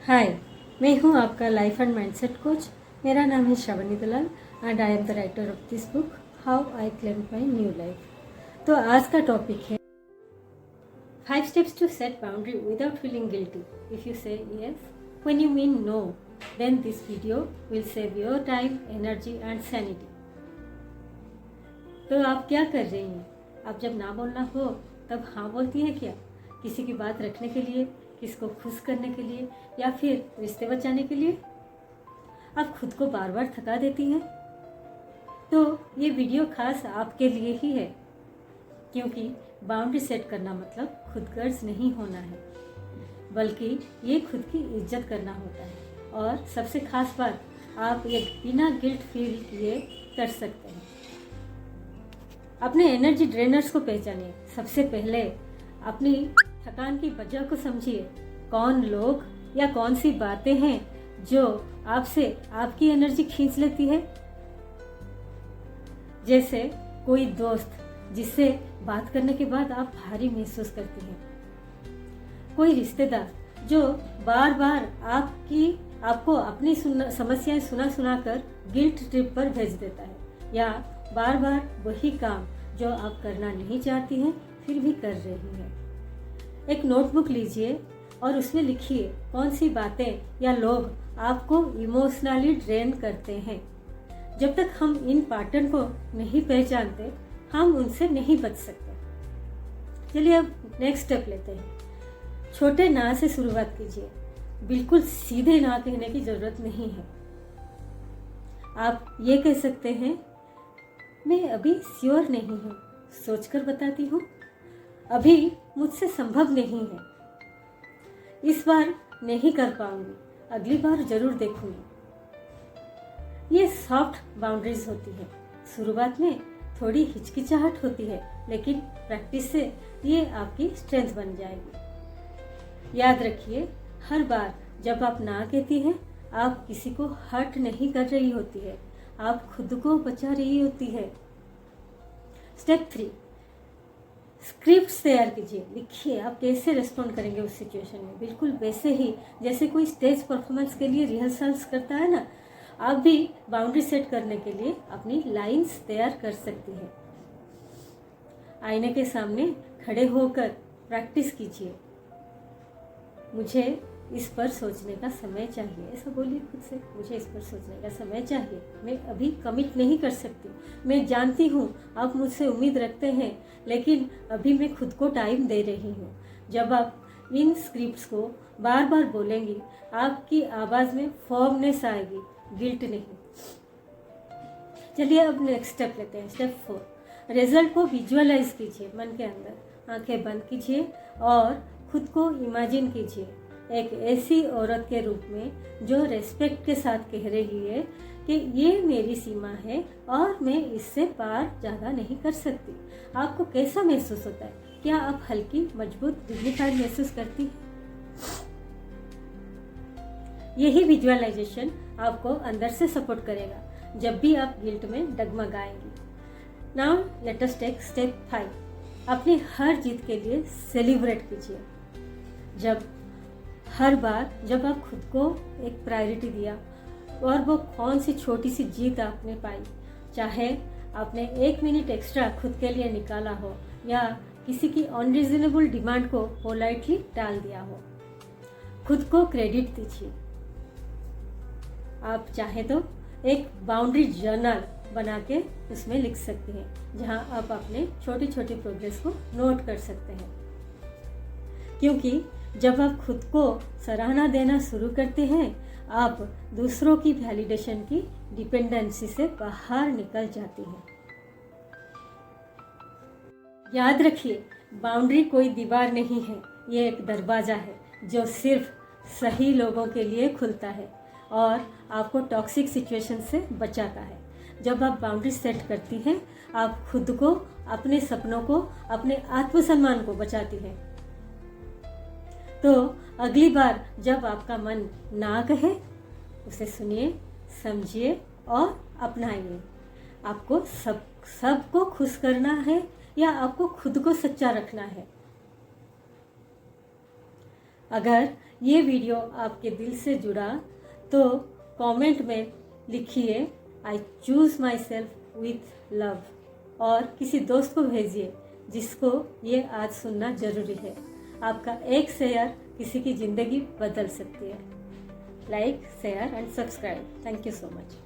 हाय, मैं हूँ आपका लाइफ एंड माइंडसेट कोच। मेरा नाम है Shravani Dalal and I am the writer of this book how I claim my new life. तो आज का टॉपिक है 5 steps to set boundary without feeling guilty. If you say yes when you mean no, then this video will save your time, energy and sanity. तो आप क्या कर रही हैं? आप जब ना बोलना हो तब हाँ बोलती है क्या? किसी की बात रखने के लिए, किसको खुश करने के लिए या फिर रिश्ते बचाने के लिए? आप खुद को बार बार थका देती हैं। तो ये वीडियो खास आपके लिए ही है, क्योंकि बाउंड्री सेट करना मतलब खुदगर्ज नहीं होना है, बल्कि ये खुद की इज्जत करना होता है। और सबसे खास बात, आप ये बिना गिल्ट फील किए कर सकते हैं। अपने एनर्जी ड्रेनर्स को पहचानिए। सबसे पहले अपनी थकान की वजह को समझिए। कौन लोग या कौन सी बातें हैं जो आपसे आपकी एनर्जी खींच लेती है? जैसे कोई दोस्त जिससे बात करने के बाद आप भारी महसूस करती हैं, कोई रिश्तेदार जो बार बार आपको अपनी समस्याएं सुना कर गिल्ट ट्रिप पर भेज देता है, या बार बार वही काम जो आप करना नहीं चाहती हैं फिर भी कर रही हैं। एक नोटबुक लीजिए और उसमें लिखिए कौन सी बातें या लोग आपको इमोशनली ड्रेन करते हैं। जब तक हम इन पैटर्न को नहीं पहचानते, हम उनसे नहीं बच सकते। चलिए अब नेक्स्ट स्टेप लेते हैं। छोटे ना से शुरुआत कीजिए। बिल्कुल सीधे ना कहने की जरूरत नहीं है। आप ये कह सकते हैं, मैं अभी श्योर नहीं हूँ, सोचकर बताती हूँ। अभी मुझसे संभव नहीं है। इस बार नहीं कर पाऊंगी, अगली बार जरूर देखूंगी। ये सॉफ्ट बाउंड्रीज होती है। शुरुआत में थोड़ी हिचकिचाहट होती है, लेकिन प्रैक्टिस से ये आपकी स्ट्रेंथ बन जाएगी। याद रखिए, हर बार जब आप ना कहती हैं, आप किसी को हर्ट नहीं कर रही होती है, आप खुद को बचा रही होती है। स्टेप 3, स्क्रिप्ट्स तैयार कीजिए। लिखिए आप कैसे रिस्पॉन्ड करेंगे उस सिचुएशन में, बिल्कुल वैसे ही जैसे कोई स्टेज परफॉर्मेंस के लिए रिहर्सल्स करता है ना। आप भी बाउंड्री सेट करने के लिए अपनी लाइंस तैयार कर सकती हैं। आईने के सामने खड़े होकर प्रैक्टिस कीजिए। मुझे इस पर सोचने का समय चाहिए, ऐसा बोलिए खुद से। मुझे इस पर सोचने का समय चाहिए, मैं अभी कमिट नहीं कर सकती। मैं जानती हूँ आप मुझसे उम्मीद रखते हैं, लेकिन अभी मैं खुद को टाइम दे रही हूँ। जब आप इन स्क्रिप्ट्स को बार बार बोलेंगी, आपकी आवाज़ में फर्मनेस आएगी, गिल्ट नहीं। चलिए अब नेक्स्ट स्टेप लेते हैं। स्टेप 4, रिजल्ट को विजुअलाइज कीजिए। मन के अंदर आंखें बंद कीजिए और खुद को इमेजिन कीजिए एक ऐसी औरत के रूप में जो रेस्पेक्ट के साथ कह रही है कि ये मेरी सीमा है और मैं इससे पार ज़्यादा नहीं कर सकती। आपको कैसा महसूस होता है? क्या आप हल्की, मजबूत, डिग्निफाइड महसूस करती हैं? यही विजुअलाइजेशन आपको अंदर से सपोर्ट करेगा जब भी आप गिल्ट में डगमगाएंगी। Now let us take step 5, अपनी हर जीत के लिए सेलिब्रेट कीजिए। हर बार जब आप खुद को एक प्रायोरिटी दिया और वो कौन सी छोटी सी जीत आपने पाई, चाहे आपने 1 मिनट एक्स्ट्रा खुद के लिए निकाला हो या किसी की अनरीजनेबल डिमांड को पोलाइटली टाल दिया हो, खुद को क्रेडिट दीजिए। आप चाहे तो एक बाउंड्री जर्नल बना के उसमें लिख सकते हैं, जहां आप अपने छोटी छोटी प्रोग्रेस को नोट कर सकते हैं। क्योंकि जब आप खुद को सराहना देना शुरू करते हैं, आप दूसरों की वैलिडेशन की डिपेंडेंसी से बाहर निकल जाती हैं। याद रखिए, बाउंड्री कोई दीवार नहीं है, ये एक दरवाजा है जो सिर्फ सही लोगों के लिए खुलता है और आपको टॉक्सिक सिचुएशन से बचाता है। जब आप बाउंड्री सेट करती हैं, आप खुद को, अपने सपनों को, अपने आत्मसम्मान को बचाती हैं। तो अगली बार जब आपका मन ना कहे, उसे सुनिए, समझिए और अपनाइए। आपको सबको खुश करना है या आपको खुद को सच्चा रखना है? अगर ये वीडियो आपके दिल से जुड़ा तो कमेंट में लिखिए I choose my self with love और किसी दोस्त को भेजिए जिसको ये आज सुनना जरूरी है। आपका एक शेयर किसी की ज़िंदगी बदल सकती है। Like, share and subscribe. Thank you so much.